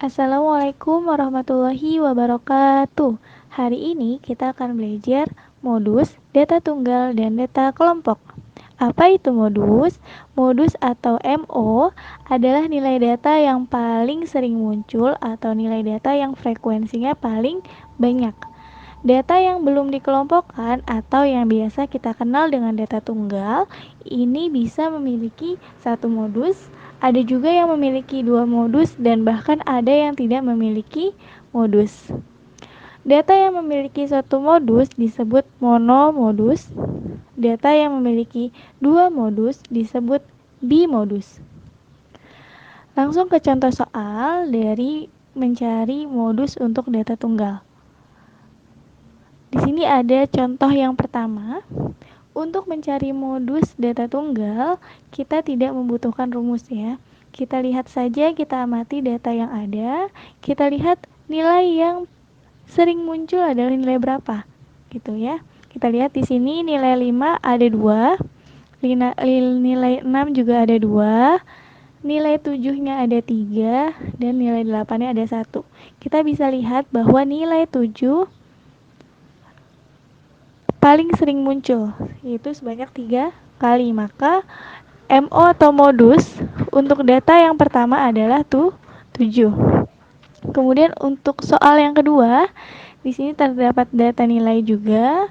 Assalamualaikum warahmatullahi wabarakatuh. Hari ini kita akan belajar modus, data tunggal, dan data kelompok. Apa itu modus? Modus atau MO adalah nilai data yang paling sering muncul atau nilai data yang frekuensinya paling banyak. Data yang belum dikelompokkan atau yang biasa kita kenal dengan data tunggal ini bisa memiliki satu modus, ada juga yang memiliki dua modus, dan bahkan ada yang tidak memiliki modus. Data yang memiliki satu modus disebut monomodus. Data yang memiliki dua modus disebut bimodus. Langsung ke contoh soal dari mencari modus untuk data tunggal. Di sini ada contoh yang pertama. Untuk mencari modus data tunggal, kita tidak membutuhkan rumus ya. Kita lihat saja, kita amati data yang ada, kita lihat nilai yang sering muncul adalah nilai berapa. Gitu ya. Kita lihat di sini nilai 5 ada 2, nilai 6 juga ada 2, nilai 7-nya ada 3, dan nilai 8-nya ada 1. Kita bisa lihat bahwa nilai 7 paling sering muncul, yaitu sebanyak 3 kali. Maka MO atau modus untuk data yang pertama adalah 7. Kemudian untuk soal yang kedua, di sini terdapat data nilai juga.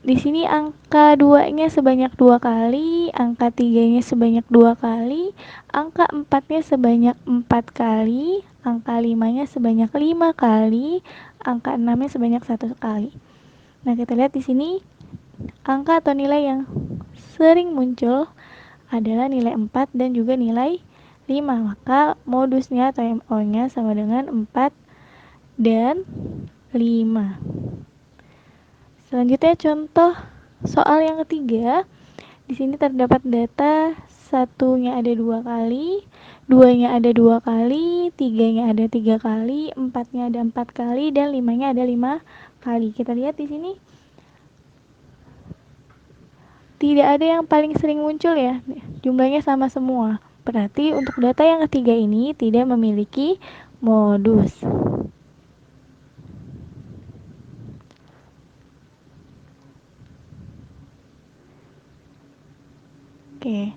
Di sini angka 2-nya sebanyak 2 kali, angka 3-nya sebanyak 2 kali, angka 4-nya sebanyak 4 kali, angka 5-nya sebanyak 5 kali, angka 6-nya sebanyak 1 kali. Nah, kita lihat di sini angka atau nilai yang sering muncul adalah nilai 4 dan juga nilai 5. Maka modusnya atau MO-nya sama dengan 4 dan 5. Selanjutnya contoh soal yang ketiga. Di sini terdapat data satunya ada 2 kali, 2-nya ada 2 kali, 3-nya ada 3 kali, 4-nya ada 4 kali, dan 5-nya ada 5 kali. Kita lihat di sini tidak ada yang paling sering muncul ya, jumlahnya sama semua. Berarti untuk data yang ketiga ini tidak memiliki modus. Oke.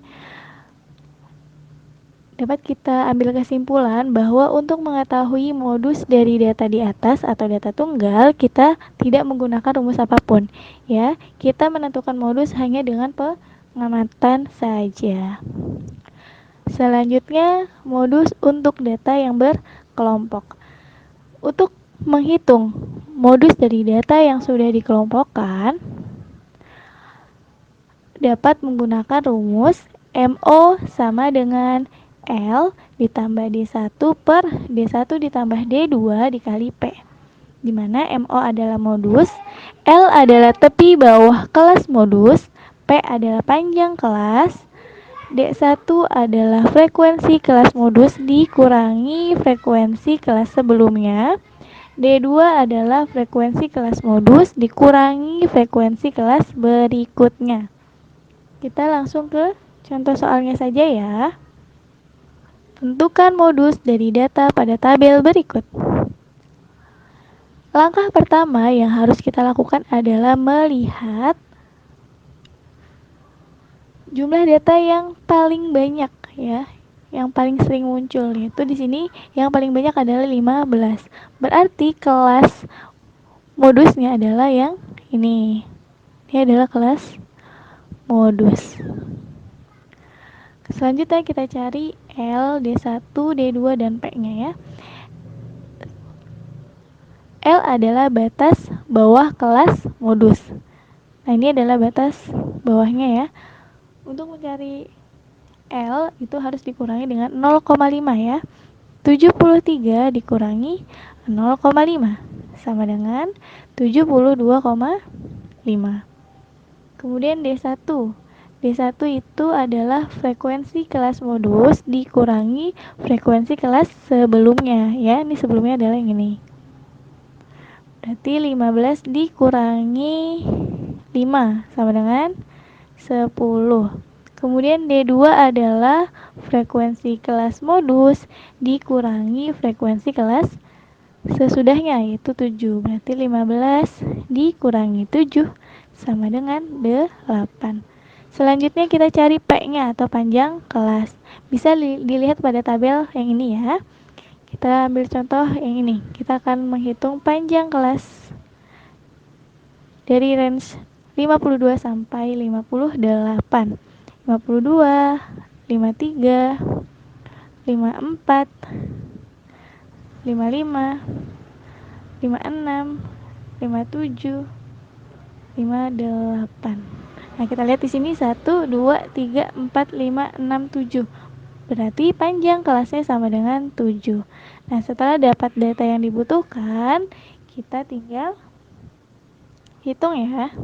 Dapat kita ambil kesimpulan bahwa untuk mengetahui modus dari data di atas atau data tunggal, kita tidak menggunakan rumus apapun. Ya, kita menentukan modus hanya dengan pengamatan saja. Selanjutnya, modus untuk data yang berkelompok. Untuk menghitung modus dari data yang sudah dikelompokkan, dapat menggunakan rumus MO sama dengan L ditambah D1 per D1 ditambah D2 dikali P, di mana MO adalah modus, L adalah tepi bawah kelas modus, P adalah panjang kelas, D1 adalah frekuensi kelas modus dikurangi frekuensi kelas sebelumnya, D2 adalah frekuensi kelas modus dikurangi frekuensi kelas berikutnya. Kita langsung ke contoh soalnya saja ya. Tentukan modus dari data pada tabel berikut. Langkah pertama yang harus kita lakukan adalah melihat jumlah data yang paling banyak ya, yang paling sering muncul. Yaitu di sini yang paling banyak adalah 15. Berarti kelas modusnya adalah yang ini. Ini adalah kelas modus. Selanjutnya kita cari L, D1, D2, dan P-nya ya. L adalah batas bawah kelas modus. Nah, ini adalah batas bawahnya ya. Untuk mencari L itu harus dikurangi dengan 0,5 ya. 73 dikurangi 0,5 sama dengan 72,5. Kemudian D1. D1 itu adalah frekuensi kelas modus dikurangi frekuensi kelas sebelumnya ya. Ini sebelumnya adalah yang ini. Berarti 15 dikurangi 5 sama dengan 10. Kemudian D2 adalah frekuensi kelas modus dikurangi frekuensi kelas sesudahnya, yaitu 7. Berarti 15 dikurangi 7 sama dengan 8. Selanjutnya kita cari P-nya atau panjang kelas. Bisa dilihat pada tabel yang ini ya. Kita ambil contoh yang ini. Kita akan menghitung panjang kelas dari range 52 sampai 58. 52, 53, 54, 55, 56, 57, 58. Nah, kita lihat di sini 1, 2, 3, 4, 5, 6, 7. Berarti panjang kelasnya sama dengan 7. Nah, setelah dapat data yang dibutuhkan, kita tinggal hitung ya.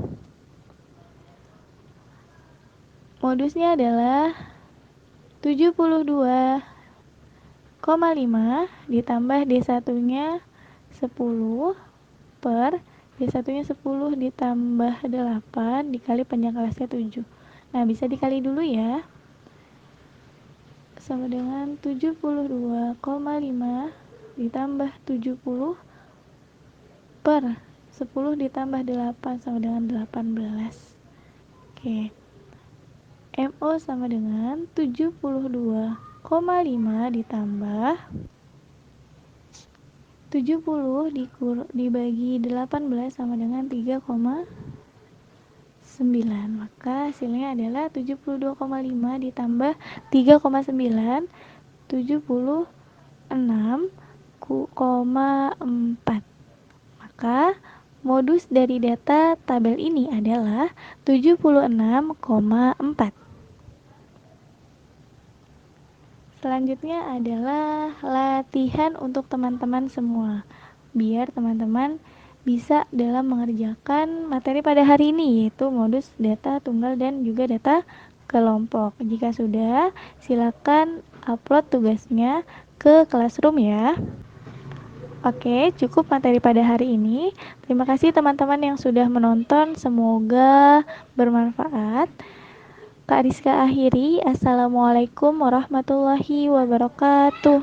Modusnya adalah 72,5 ditambah D1-nya 10 per D1-nya 10 ditambah 8 dikali panjang kelasnya 7. Nah, bisa dikali dulu ya. Sama dengan 72,5 ditambah 70 per 10 ditambah 8 sama dengan 18. Oke. MO sama dengan 72,5 ditambah 70 dibagi 18 sama dengan 3,9. Maka hasilnya adalah 72,5 ditambah 3,9, 76,4. Maka modus dari data tabel ini adalah 76,4. Selanjutnya adalah latihan untuk teman-teman semua, biar teman-teman bisa dalam mengerjakan materi pada hari ini, yaitu modus data tunggal dan juga data kelompok. Jika sudah, silakan upload tugasnya ke Classroom ya. Oke, cukup materi pada hari ini. Terima kasih teman-teman yang sudah menonton, semoga bermanfaat. Kak Rizka akhiri, Assalamualaikum warahmatullahi wabarakatuh.